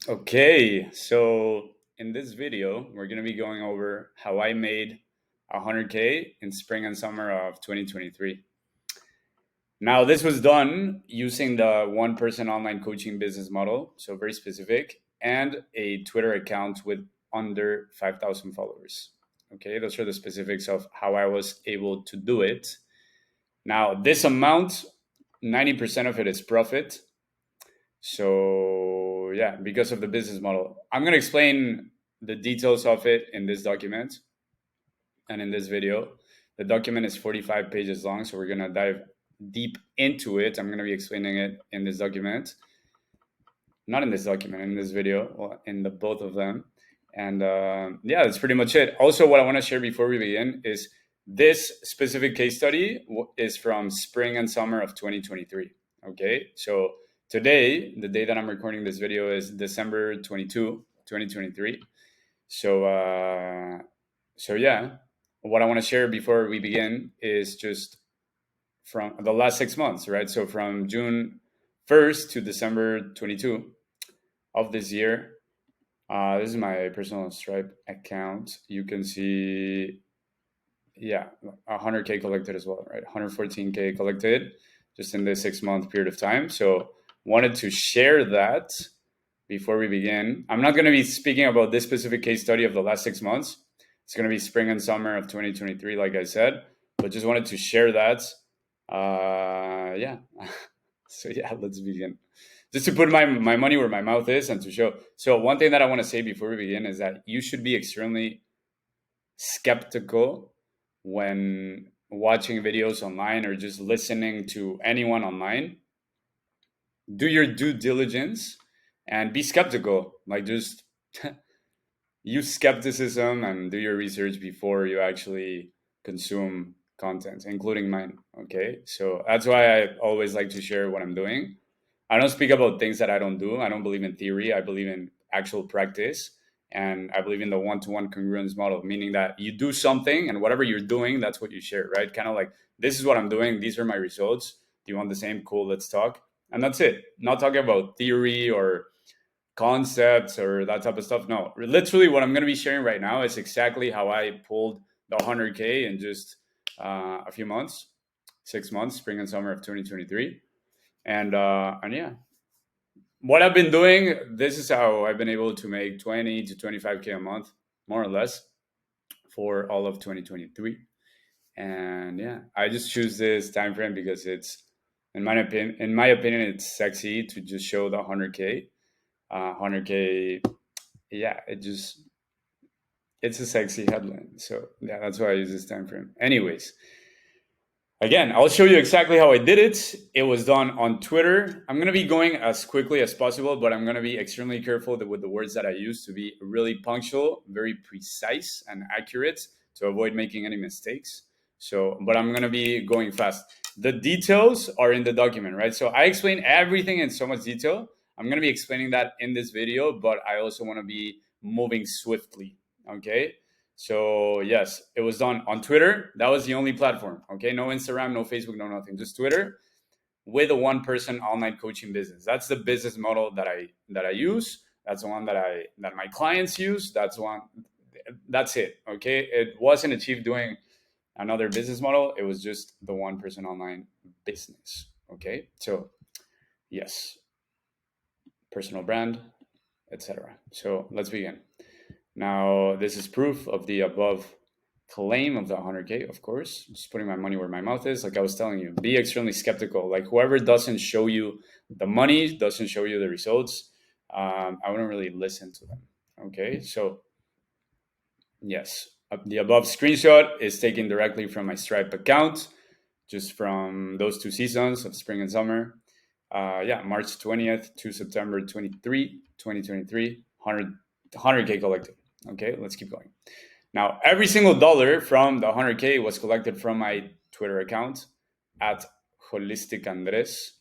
Okay, so in this video, we're going to be going over how I made 100K in spring and summer of 2023. Now, this was done using the one person online coaching business model, so very specific, and a Twitter account with under 5,000 followers. Okay, those are the specifics of how I was able to do it. Now, this amount, 90% of it is profit. So yeah, because of the business model, I'm going to explain the details of it in this document and in this video. The document is 45 pages long, so we're going to dive deep into it. I'm going to be explaining it in this document, not in this document, in this video, well, in the both of them. And yeah, that's pretty much it. Also, what I want to share before we begin is this specific case study is from spring and summer of 2023. Okay, so today, the day that I'm recording this video is December 22, 2023. So yeah, what I want to share before we begin is just from the last 6 months, right? So from June 1st to December 22 of this year. This is my personal Stripe account. You can see, yeah, 100K collected as well, right? 114K collected just in this 6 month period of time. So wanted to share that before we begin. I'm not going to be speaking about this specific case study of the last 6 months. It's going to be spring and summer of 2023, like I said, but just wanted to share that. Yeah. So yeah, let's begin. Just to put my money where my mouth is and to show. So one thing that I want to say before we begin is that you should be extremely skeptical when watching videos online or just listening to anyone online. Do your due diligence and be skeptical. Like just use skepticism and do your research before you actually consume content, including mine. Okay, so that's why I always like to share what I'm doing. I don't speak about things that I don't do. I don't believe in theory. I believe in actual practice. And I believe in the one-to-one congruence model, meaning that you do something and whatever you're doing, that's what you share, right? Kind of like, this is what I'm doing. These are my results. Do you want the same? Cool, let's talk. And that's it. Not talking about theory or concepts or that type of stuff. No, literally what I'm going to be sharing right now is exactly how I pulled the 100K in just a few months, 6 months, spring and summer of 2023. And yeah, what I've been doing, this is how I've been able to make 20 to 25K a month, more or less, for all of 2023. And yeah, I just choose this time frame because it's, in my opinion, it's sexy to just show the 100K. 100K, yeah, it's a sexy headline. So yeah, that's why I use this time frame. Anyways, again, I'll show you exactly how I did it. It was done on Twitter. I'm going to be going as quickly as possible, but I'm going to be extremely careful with the words that I use to be really punctual, very precise, and accurate to avoid making any mistakes. So, but I'm going to be going fast. The details are in the document, right? So I explain everything in so much detail. I'm going to be explaining that in this video, but I also want to be moving swiftly. Okay. So yes, it was done on Twitter. That was the only platform. Okay, no Instagram, no Facebook, no nothing, just Twitter with a one-person online coaching business. That's the business model that I use. That's the one that my clients use. That's one. That's it. Okay, it wasn't achieved doing another business model. It was just the one-person online business. Okay, so yes, personal brand, etc. So let's begin. Now, this is proof of the above claim of the 100K, of course. Just putting my money where my mouth is. Like I was telling you, be extremely skeptical. Like whoever doesn't show you the money, doesn't show you the results, I wouldn't really listen to them. Okay, so yes, the above screenshot is taken directly from my Stripe account, just from those 2 seasons of spring and summer. Yeah, March 20th to September 2023, 100K collected. Okay, let's keep going. Now, every single dollar from the 100K was collected from my Twitter account at Holistic Andres.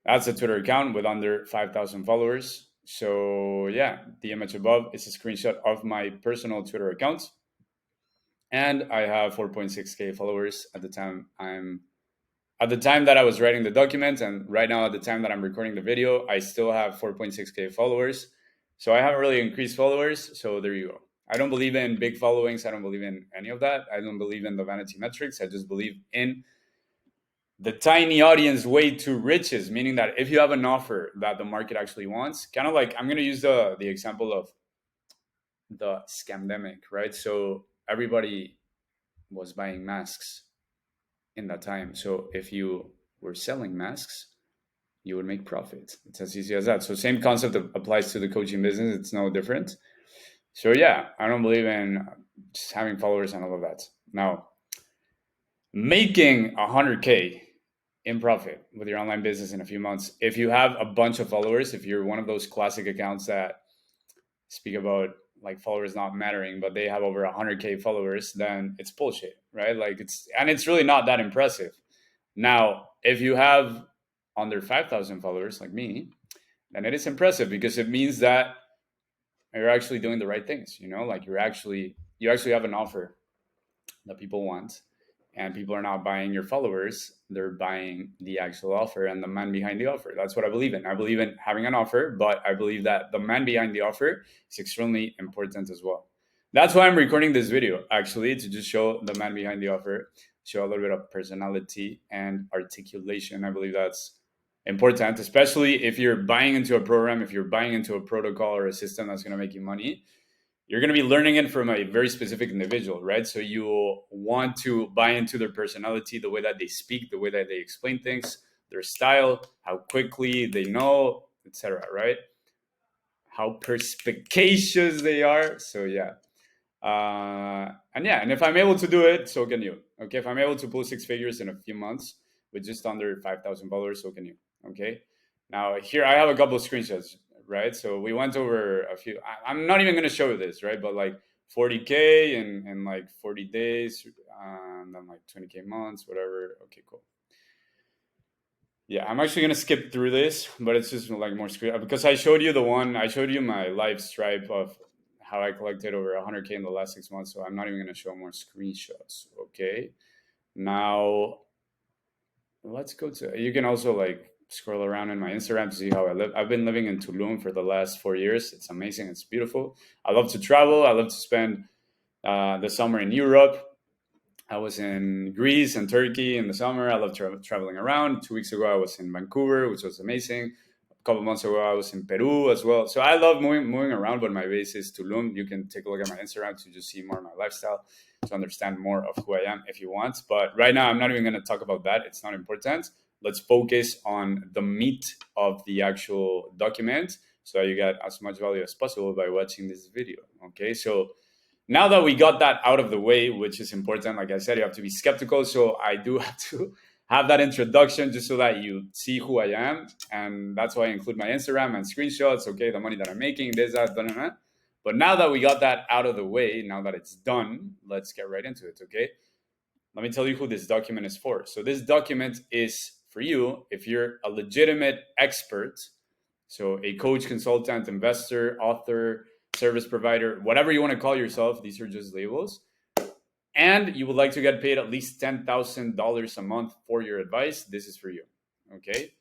That's a Twitter account with under 5,000 followers. So, yeah, the image above is a screenshot of my personal Twitter account. And I have 4.6K followers at the time that I was writing the document, and right now at the time that I'm recording the video, I still have 4.6K followers. So I haven't really increased followers. So there you go. I don't believe in big followings. I don't believe in any of that. I don't believe in the vanity metrics. I just believe in the tiny audience way to riches, meaning that if you have an offer that the market actually wants, kind of like I'm going to use the example of the scamdemic, right? So everybody was buying masks in that time. So if you were selling masks, you would make profit. It's as easy as that. So same concept applies to the coaching business. It's no different. So yeah, I don't believe in just having followers and all of that. Now, making 100K in profit with your online business in a few months, if you have a bunch of followers, if you're one of those classic accounts that speak about like followers not mattering, but they have over 100K followers, then it's bullshit, right? Like it's really not that impressive. Now, if you have under 5,000 followers like me, then it is impressive because it means that you're actually doing the right things, like you actually have an offer that people want, and people are not buying your followers, they're buying the actual offer and the man behind the offer. That's what I believe in. I believe in having an offer, but I believe that the man behind the offer is extremely important as well. That's why I'm recording this video, actually, to just show the man behind the offer, show a little bit of personality and articulation. I believe that's important, especially if you're buying into a program, if you're buying into a protocol or a system that's going to make you money. You're going to be learning it from a very specific individual, right? So you want to buy into their personality, the way that they speak, the way that they explain things, their style, how quickly they know, etc., right? How perspicacious they are. So yeah. And if I'm able to do it, so can you. Okay, if I'm able to pull six figures in a few months with just under $5,000, so can you. Okay. Now here I have a couple of screenshots, right? So we went over a few. I'm not even going to show you this, right? But like 40K in like 40 days, and then like 20K months, whatever. Okay, cool. Yeah, I'm actually gonna skip through this, but it's just like more screen because I showed you my live Stripe of how I collected over 100K in the last 6 months. So I'm not even gonna show more screenshots. Okay, now let's go to. You can also like scroll around in my Instagram to see how I live. I've been living in Tulum for the last 4 years. It's amazing. It's beautiful. I love to travel. I love to spend the summer in Europe. I was in Greece and Turkey in the summer. I love traveling around. 2 weeks ago, I was in Vancouver, which was amazing. A couple months ago, I was in Peru as well. So I love moving around, but my base is Tulum. You can take a look at my Instagram to just see more of my lifestyle, to understand more of who I am if you want. But right now, I'm not even going to talk about that. It's not important. Let's focus on the meat of the actual document so that you get as much value as possible by watching this video. Okay, so now that we got that out of the way, which is important, like I said, you have to be skeptical. So I do have to have that introduction just so that you see who I am. And that's why I include my Instagram and screenshots. Okay, the money that I'm making, this, that, da. But now that we got that out of the way, now that it's done, let's get right into it. Okay, let me tell you who this document is for. So this document is for you if you're a legitimate expert. So a coach, consultant, investor, author, service provider, whatever you want to call yourself, these are just labels. And you would like to get paid at least $10,000 a month for your advice, this is for you. Okay.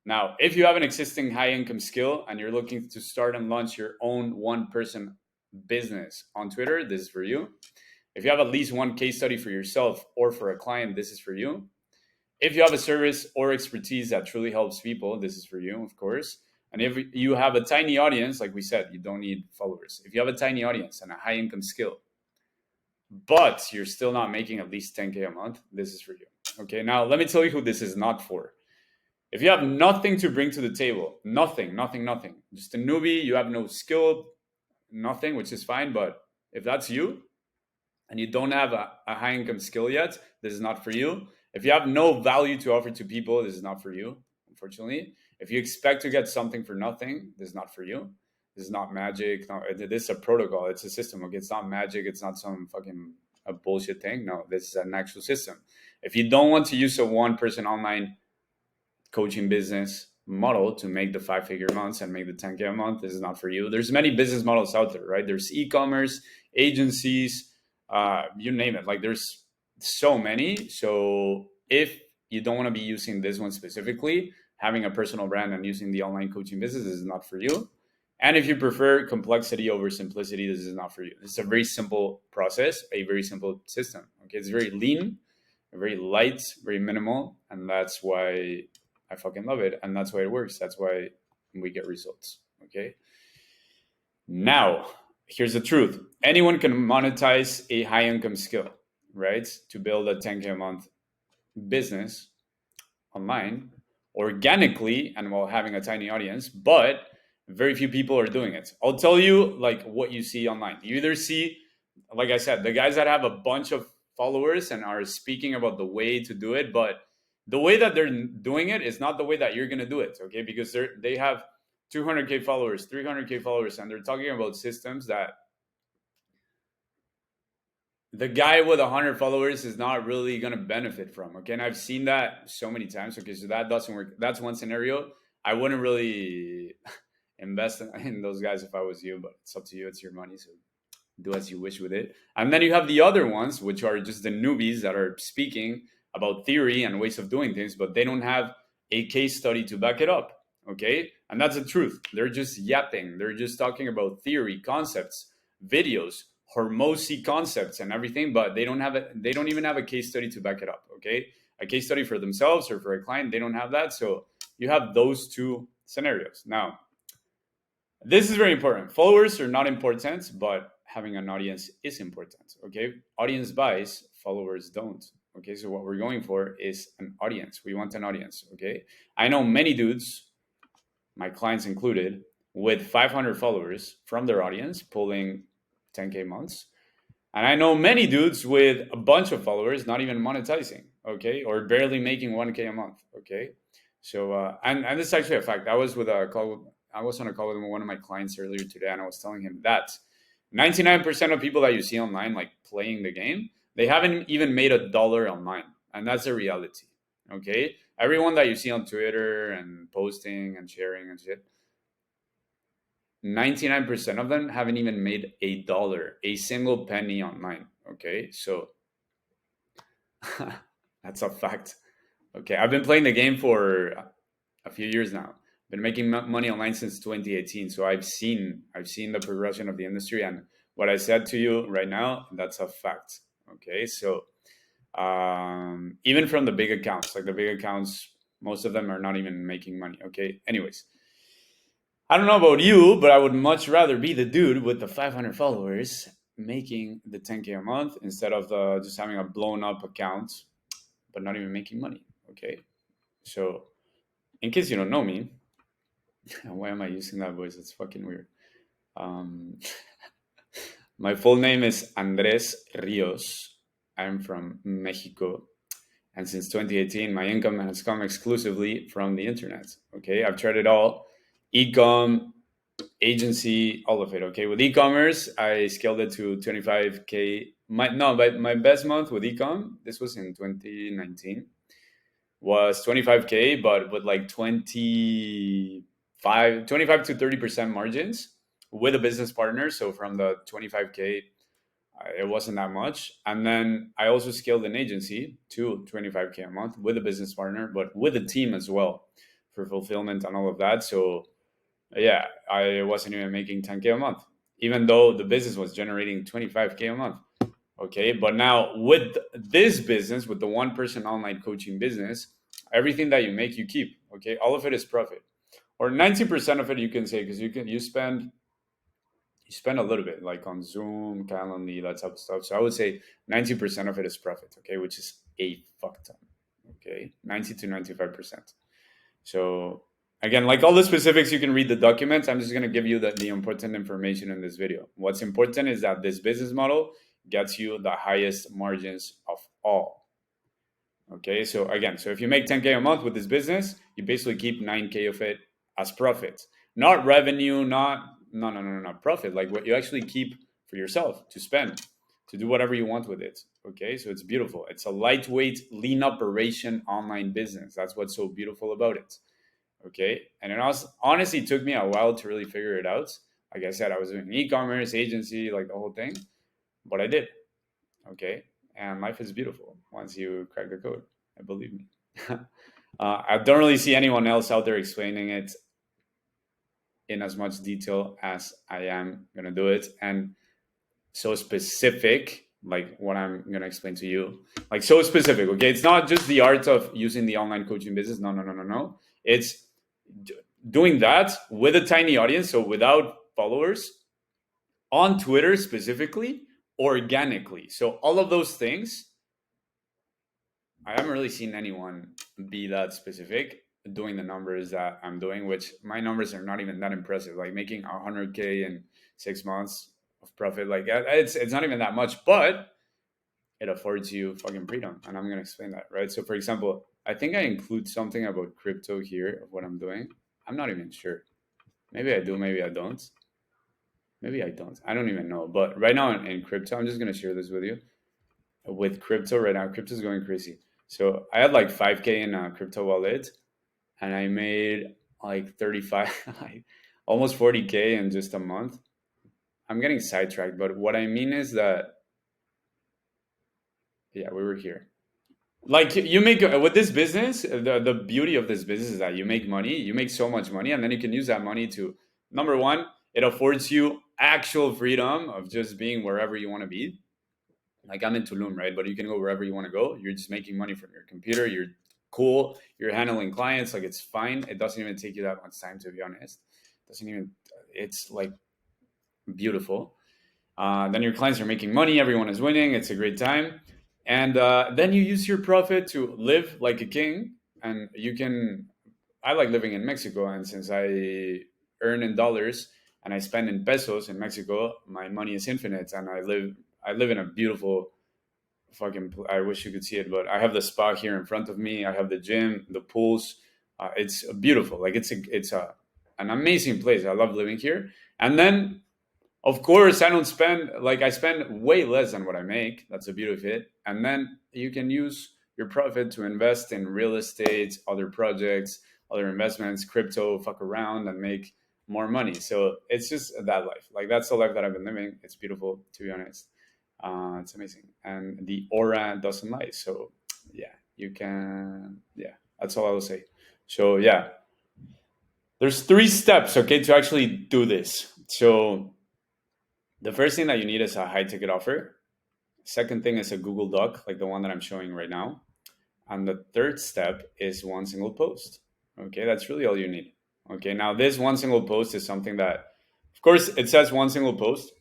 Now, if you have an existing high income skill and you're looking to start and launch your own one person business on Twitter, this is for you. If you have at least one case study for yourself or for a client, this is for you. If you have a service or expertise that truly helps people, this is for you, of course. And if you have a tiny audience, like we said, you don't need followers. If you have a tiny audience and a high income skill, but you're still not making at least 10K a month, this is for you. Okay, now let me tell you who this is not for. If you have nothing to bring to the table, nothing, just a newbie, you have no skill, nothing, which is fine. But if that's you and you don't have a high income skill yet, this is not for you. If you have no value to offer to people, this is not for you, unfortunately. If you expect to get something for nothing, this is not for you. This is not magic. No, this is a protocol. It's a system. Okay, it's not magic. It's not some fucking a bullshit thing. No, this is an actual system. If you don't want to use a one-person online coaching business model to make the 5-figure months and make the 10K a month, this is not for you. There's many business models out there, right? There's e-commerce, agencies, you name it. Like there's so many. So if you don't want to be using this one specifically, having a personal brand and using the online coaching business is not for you. And if you prefer complexity over simplicity, this is not for you. This is a very simple process, a very simple system. Okay, it's very lean, very light, very minimal, and that's why I fucking love it, and that's why it works. That's why we get results. Okay. Now, here's the truth: anyone can monetize a high income skill, right? To build a 10K a month business online organically and while having a tiny audience, but very few people are doing it. I'll tell you like what you see online. You either see, like I said, the guys that have a bunch of followers and are speaking about the way to do it, but the way that they're doing it is not the way that you're going to do it, okay? Because they have 200K followers, 300K followers, and they're talking about systems that the guy with 100 followers is not really going to benefit from. Okay. And I've seen that so many times. Okay. So that doesn't work. That's one scenario. I wouldn't really invest in those guys if I was you, but it's up to you. It's your money. So do as you wish with it. And then you have the other ones, which are just the newbies that are speaking about theory and ways of doing things, but they don't have a case study to back it up. Okay. And that's the truth. They're just yapping. They're just talking about theory, concepts, videos, Hormozy concepts and everything, but they don't have it. They don't even have a case study to back it up. Okay, a case study for themselves or for a client, they don't have that. So you have those two scenarios. Now, this is very important. Followers are not important, but having an audience is important. Okay, audience buys, followers don't. Okay, so what we're going for is an audience. We want an audience. Okay, I know many dudes, my clients included, with 500 followers from their audience pulling 10K months. And I know many dudes with a bunch of followers not even monetizing, okay, or barely making 1K a month, okay. So and this is actually a fact. I was on a call with one of my clients earlier today, and I was telling him that 99% of people that you see online, like playing the game, they haven't even made $1 online, and that's a reality, okay. Everyone that you see on Twitter and posting and sharing and shit, 99% of them haven't even made $1, a single penny online. Okay, so that's a fact. Okay, I've been playing the game for a few years now. Been making money online since 2018. So I've seen the progression of the industry, and what I said to you right now, that's a fact. Okay, so even from the big accounts, like the big accounts, most of them are not even making money. Okay, anyways. I don't know about you, but I would much rather be the dude with the 500 followers making the 10K a month instead of just having a blown up account, but not even making money. Okay. So, in case you don't know me, why am I using that voice? It's fucking weird. Um, my full name is Andres Rios. I'm from Mexico. And since 2018, my income has come exclusively from the internet. Okay. I've tried it all: ecom, agency, all of it. Okay, with e-commerce, I scaled it to 25K. My best month with ecom, this was in 2019, was 25K, but with like 25 to 30% margins with a business partner. So from the 25K, it wasn't that much. And then I also scaled an agency to 25K a month with a business partner, but with a team as well for fulfillment and all of that. So yeah, I wasn't even making 10K a month, even though the business was generating 25K a month. Okay, but now with this business, with the one person online coaching business, everything that you make, you keep. Okay, all of it is profit, or 90% of it, you can say, because you spend a little bit, like on Zoom, Calendly, that type of stuff. So I would say 90% of it is profit. Okay, which is a fuck ton. Okay, 90 to 95%. So again, like all the specifics, you can read the documents. I'm just going to give you the important information in this video. What's important is that this business model gets you the highest margins of all. Okay, so again, so if you make 10K a month with this business, you basically keep 9K of it as profit, not revenue, not profit, like what you actually keep for yourself to spend, to do whatever you want with it. Okay, so it's beautiful. It's a lightweight, lean operation online business. That's what's so beautiful about it. Okay, and it also honestly took me a while to really figure it out. Like I said, I was doing e-commerce, agency, like the whole thing, but I did. Okay, and life is beautiful once you crack the code. I believe me. I don't really see anyone else out there explaining it in as much detail as I am going to do it, and so specific, like what I'm going to explain to you, like so specific. Okay, it's not just the art of using the online coaching business. No, no, no, no, no. It's doing that with a tiny audience, so without followers, on Twitter specifically, organically. So all of those things, I haven't really seen anyone be that specific doing the numbers that I'm doing, which my numbers are not even that impressive. Like making 100K in 6 months of profit, like it's not even that much, but it affords you fucking freedom, and I'm gonna explain that, right? So, for example, I think I include something about crypto here of what I'm doing. I'm not even sure. Maybe I do, maybe I don't. Maybe I don't. I don't even know. But right now in crypto, I'm just gonna share this with you. With crypto right now, crypto is going crazy. So I had like 5K in a crypto wallet, and I made like 35, like almost 40K in just a month. I'm getting sidetracked, but what I mean is that, yeah, we were here. Like you make with this business, the beauty of this business is that you make money, you make so much money, and then you can use that money to, number one, it affords you actual freedom of just being wherever you want to be. Like I'm in Tulum, right? But you can go wherever you want to go. You're just making money from your computer. You're cool. You're handling clients. Like it's fine. It doesn't even take you that much time, to be honest. It doesn't even. It's like beautiful. Then your clients are making money. Everyone is winning. It's a great time. And then you use your profit to live like a king. And you can. I like living in Mexico, and since I earn in dollars and I spend in pesos in Mexico, my money is infinite, and I live in a beautiful fucking. I wish you could see it, but I have the spa here in front of me. I have the gym, the pools. It's beautiful. Like it's a an amazing place. I love living here. And then, of course, I don't spend like I spend way less than what I make. That's the beauty of it. And then you can use your profit to invest in real estate, other projects, other investments, crypto, fuck around and make more money. So it's just that life. Like that's the life that I've been living. It's beautiful, to be honest. It's amazing, and the aura doesn't lie. So yeah, you can. Yeah, that's all I will say. So yeah, there's 3 steps, okay, to actually do this. So the first thing that you need is a high ticket offer. Second thing is a Google Doc, like the one that I'm showing right now. And the third step is one single post. Okay, that's really all you need. Okay, now this one single post is something that, of course, it says one single post,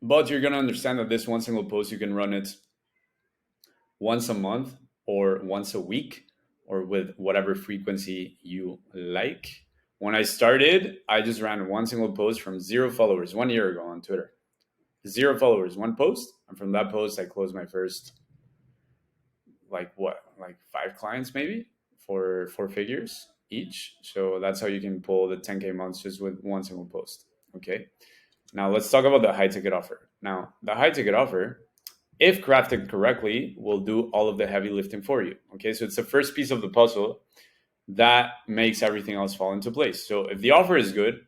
but you're gonna understand that this one single post, you can run it once a month or once a week or with whatever frequency you like. When I started, I just ran one single post from 0 followers 1 year ago on Twitter. 0 followers, one post. And from that post, I closed my first, like 5 clients maybe for 4 figures each. So that's how you can pull the 10K months just with one single post. Okay. Now let's talk about the high ticket offer. Now, the high ticket offer, if crafted correctly, will do all of the heavy lifting for you. Okay, so it's the first piece of the puzzle that makes everything else fall into place. So if the offer is good,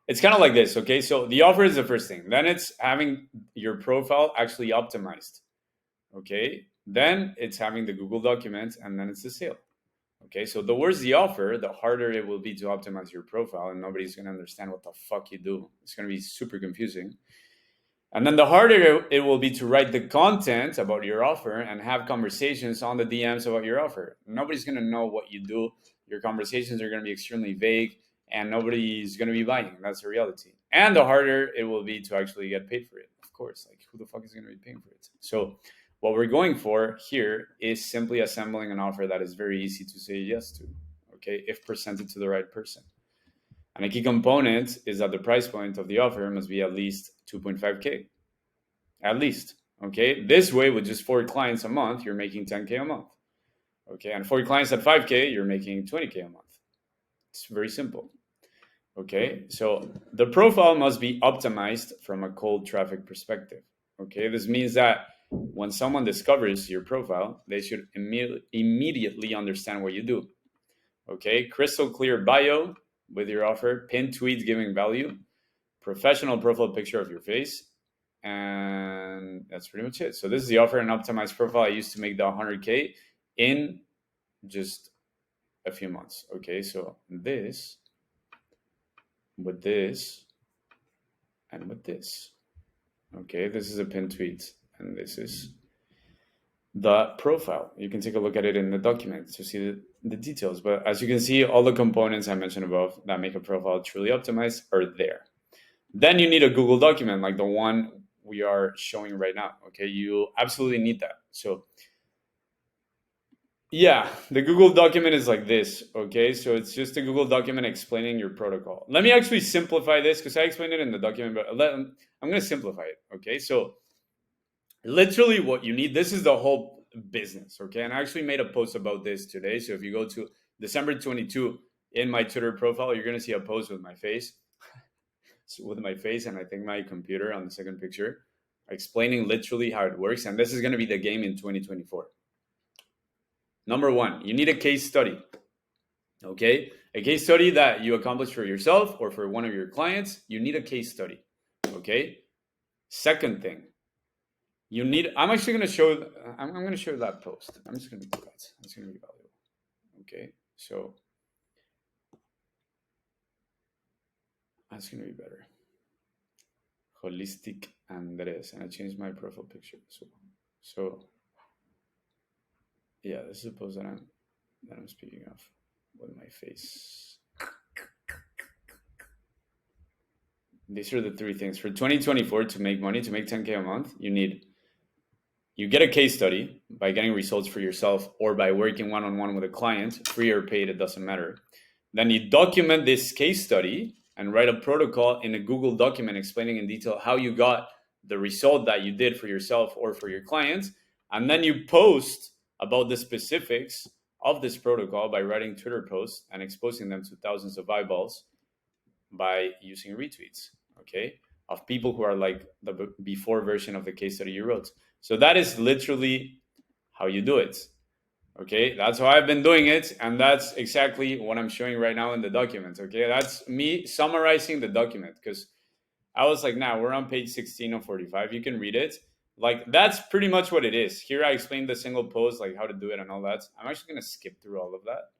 it's kind of like this. Okay, so the offer is the first thing. Then it's having your profile actually optimized. Okay, then it's having the Google document, and then it's the sale. Okay, so the worse the offer, the harder it will be to optimize your profile, and nobody's going to understand what the fuck you do. It's going to be super confusing. And then the harder it will be to write the content about your offer and have conversations on the DMs about your offer. Nobody's going to know what you do. Your conversations are going to be extremely vague and nobody's going to be buying. That's the reality. And the harder it will be to actually get paid for it. Of course, like who the fuck is going to be paying for it? So what we're going for here is simply assembling an offer that is very easy to say yes to, okay, if presented to the right person. And a key component is that the price point of the offer must be at least 2.5K. At least. Okay. This way, with just 4 clients a month, you're making 10K a month. Okay. And 4 clients at 5K, you're making 20K a month. It's very simple. Okay. So the profile must be optimized from a cold traffic perspective. Okay. This means that when someone discovers your profile, they should immediately understand what you do. Okay. Crystal clear bio with your offer, pinned tweets giving value, professional profile picture of your face, and that's pretty much it. So this is the offer and optimized profile I used to make the 100K in just a few months. Okay, so this with this and with this. Okay, this is a pinned tweet, and this is the profile. You can take a look at it in the document to see the details. But as you can see, all the components I mentioned above that make a profile truly optimized are there. Then you need a Google document like the one we are showing right now. Okay, you absolutely need that. So yeah, the Google document is like this. Okay, so it's just a Google document explaining your protocol. Let me actually simplify this because I explained it in the document, but I'm going to simplify it. Okay, so literally what you need, this is the whole business. Okay, and I actually made a post about this today. So if you go to December 22 in my Twitter profile, you're going to see a post with my face. With my face and I think my computer on the second picture, explaining literally how it works. And this is going to be the game in 2024. Number one, you need a case study. Okay, a case study that you accomplish for yourself or for one of your clients. You need a case study. Okay. Second thing, you need. I'm actually going to show. I'm going to show that post. I'm just going to do that. It's going to be valuable. Okay, so that's going to be better. Holistic Andres, and I changed my profile picture as well. So yeah, this is a post that I'm speaking of with my face. These are the three things for 2024 to make money, to make 10K a month. You get a case study by getting results for yourself or by working one-on-one with a client, free or paid, it doesn't matter. Then you document this case study and write a protocol in a Google document explaining in detail how you got the result that you did for yourself or for your clients. And then you post about the specifics of this protocol by writing Twitter posts and exposing them to thousands of eyeballs by using retweets, okay, of people who are like the before version of the case study you wrote. So that is literally how you do it. Okay, that's how I've been doing it, and that's exactly what I'm showing right now in the document. Okay, that's me summarizing the document because I was like, now we're on page 16 of 45. You can read it. Like, that's pretty much what it is. Here I explained the single post, like how to do it and all that. I'm actually going to skip through all of that.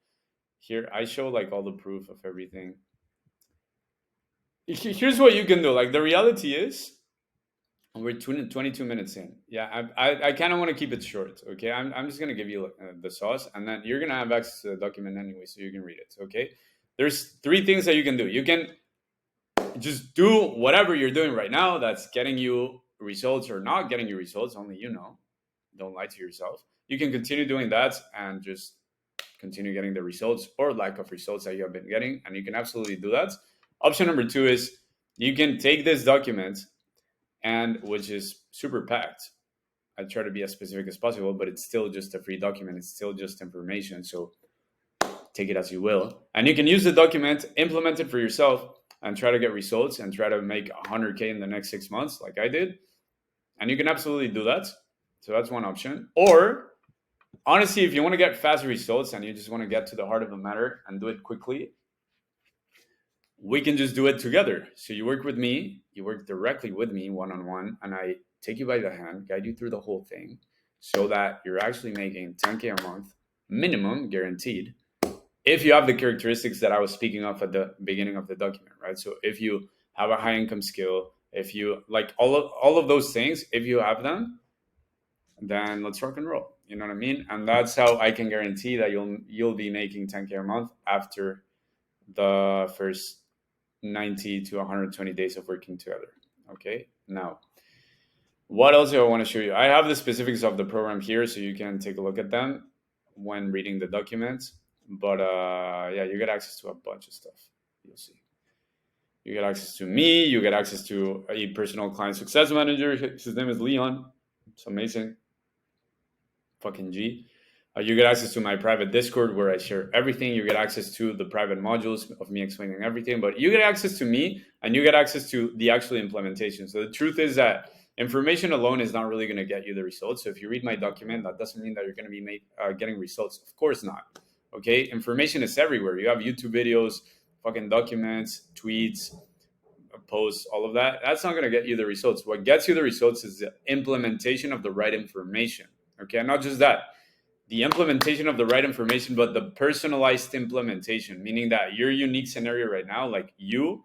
Here I show like all the proof of everything. Here's what you can do. Like, the reality is, we're 22 minutes in. Yeah, I kind of want to keep it short. Okay, I'm just gonna give you the sauce, and then you're gonna have access to the document anyway, so you can read it. Okay, there's three things that you can do. You can just do whatever you're doing right now that's getting you results or not getting you results. Only you know. Don't lie to yourself. You can continue doing that and just continue getting the results or lack of results that you have been getting, and you can absolutely do that. Option number two is you can take this document, and which is super packed. I try to be as specific as possible, but it's still just a free document. It's still just information. So take it as you will. And you can use the document, implement it for yourself, and try to get results and try to make 100K in the next 6 months, like I did. And you can absolutely do that. So that's one option. Or honestly, if you want to get fast results and you just want to get to the heart of the matter and do it quickly, we can just do it together. So you work with me, you work directly with me one-on-one, and I take you by the hand, guide you through the whole thing so that you're actually making 10K a month, minimum, guaranteed, if you have the characteristics that I was speaking of at the beginning of the document, right? So if you have a high income skill, if you like all of those things, if you have them, then let's rock and roll. You know what I mean? And that's how I can guarantee that you'll be making 10K a month after the first 90 to 120 days of working together. Okay, now what else do I want to show you? I have the specifics of the program here, so you can take a look at them when reading the documents. But yeah, you get access to a bunch of stuff. You'll see. You get access to me. You get access to a personal client success manager. His name is Leon. It's amazing. Fucking G. You get access to my private Discord where I share everything. You get access to the private modules of me explaining everything. But you get access to me and you get access to the actual implementation. So the truth is that information alone is not really going to get you the results. So if you read my document, that doesn't mean that you're going to be getting results. Of course not. Okay, information is everywhere. You have YouTube videos, fucking documents, tweets, posts, all of that. That's not going to get you the results. What gets you the results is the implementation of the right information. Okay, and not just that. the implementation of the right information, but the personalized implementation, meaning that your unique scenario right now, like you,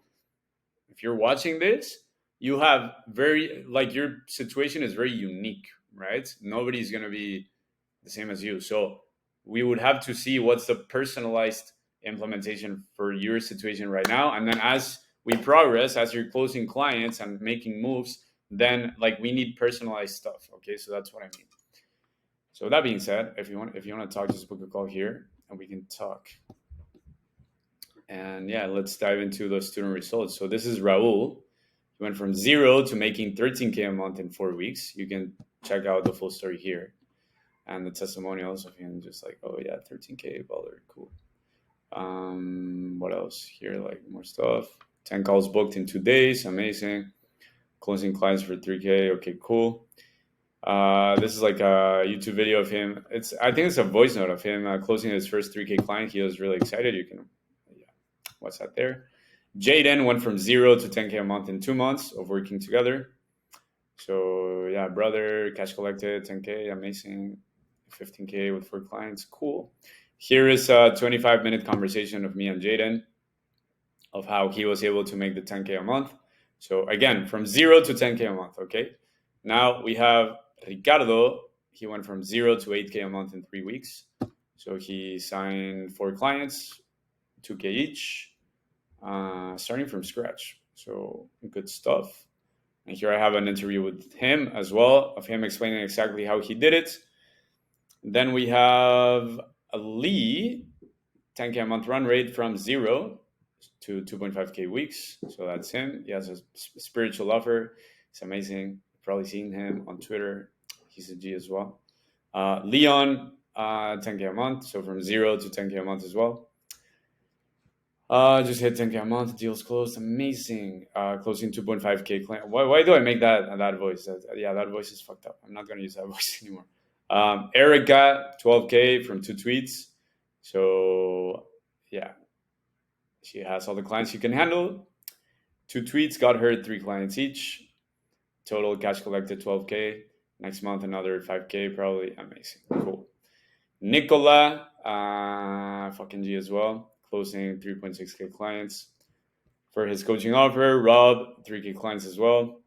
if you're watching this, you have very, like, your situation is very unique, right? Nobody's going to be the same as you. So we would have to see what's the personalized implementation for your situation right now. And then as we progress, as you're closing clients and making moves, then like we need personalized stuff. Okay. So that's what I mean. So that being said, if you want to talk, just book a call here and we can talk. And yeah, let's dive into the student results. So this is Raul. He went from 0 to making 13K a month in 4 weeks. You can check out the full story here and the testimonials of him, just like, oh yeah, 13K baller, cool. What else here? Like more stuff. 10 calls booked in 2 days, amazing. Closing clients for 3K, okay, cool. This is like a YouTube video of him. I think it's a voice note of him closing his first 3K client. He was really excited. You can, yeah, what's that there? Jaden went from 0 to 10K a month in 2 months of working together. So yeah, brother, cash collected, 10K, amazing. 15K with 4 clients, cool. Here is a 25-minute conversation of me and Jaden of how he was able to make the 10K a month. So again, from 0 to 10K a month, okay? Now we have Ricardo. He went from 0 to 8K a month in 3 weeks. So he signed 4 clients, 2K each, starting from scratch. So good stuff. And here I have an interview with him as well, of him explaining exactly how he did it. Then we have Lee, 10K a month run rate from 0 to 2.5K weeks. So that's him. He has a spiritual offer. It's amazing. You've probably seen him on Twitter. He's a G as well. Leon, 10K a month. So from 0 to 10K a month as well. Just hit 10K a month. Deals closed. Amazing. Closing 2.5K client. Why do I make that voice? That voice is fucked up. I'm not going to use that voice anymore. Eric got 12K from 2 tweets. So yeah, she has all the clients she can handle. 2 tweets got her 3 clients each. Total cash collected 12K. Next month another 5K probably. Amazing. Cool. Nicola, fucking G as well. Closing 3.6K clients for his coaching offer. Rob, 3K clients as well.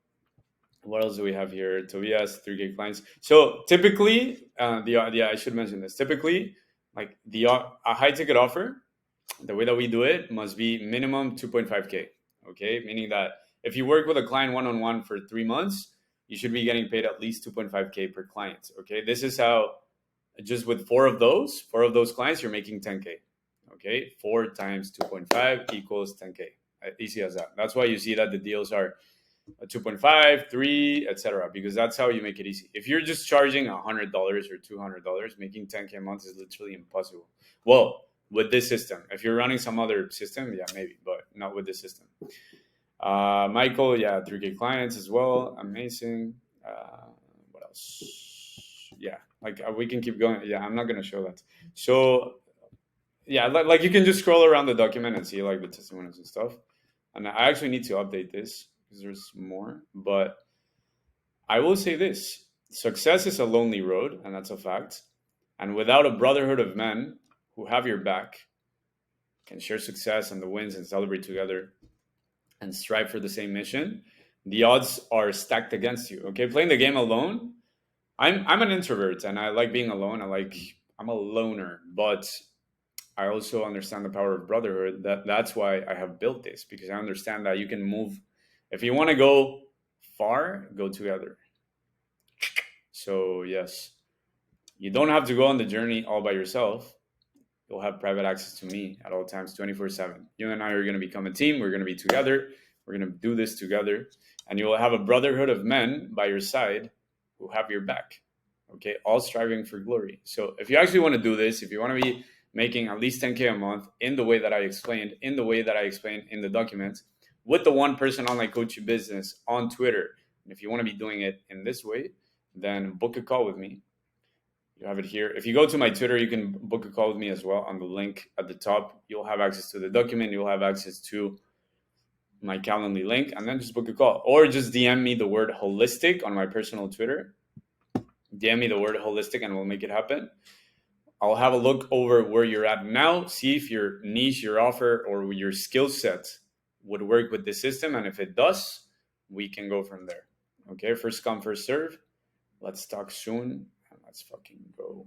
What else do we have here? Tobias, 3K clients. So typically, I should mention this. Typically, like a high ticket offer, the way that we do it must be minimum 2.5K. Okay, meaning that if you work with a client one-on-one for 3 months, you should be getting paid at least 2.5K per client. Okay, this is how, just with 4 of those clients, you're making 10K. Okay, 4 times 2.5 equals 10K. Easy as that. That's why you see that the deals are 2.5, 3, etc. Because that's how you make it easy. If you're just charging $100 or $200, making 10K a month is literally impossible. Well, with this system, if you're running some other system, yeah, maybe, but not with this system. Michael, yeah, 3K clients as well. Amazing. What else? Yeah, like we can keep going. Yeah, I'm not gonna show that. So yeah, like you can just scroll around the document and see like the testimonials and stuff. And I actually need to update this because there's more. But I will say this: success is a lonely road, and that's a fact. And without a brotherhood of men who have your back, can share success and the wins and celebrate together and strive for the same mission, the odds are stacked against you. Okay, playing the game alone. I'm an introvert and I like being alone. I'm a loner, but I also understand the power of brotherhood. That's why I have built this, because I understand that you can move. If you want to go far, go together. So yes, you don't have to go on the journey all by yourself. You'll have private access to me at all times, 24/7. You and I are going to become a team. We're going to be together. We're going to do this together. And you will have a brotherhood of men by your side who have your back. Okay, all striving for glory. So if you actually want to do this, if you want to be making at least 10K a month in the way that I explained, in the documents, with the one person online coaching business on Twitter, and if you want to be doing it in this way, then book a call with me. You have it here. If you go to my Twitter, you can book a call with me as well on the link at the top. You'll have access to the document. You'll have access to my Calendly link, and then just book a call. Or just DM me the word holistic on my personal Twitter. DM me the word holistic and we'll make it happen. I'll have a look over where you're at now, see if your niche, your offer, or your skill set would work with the system. And if it does, we can go from there. Okay, first come, first serve. Let's talk soon. And let's fucking go.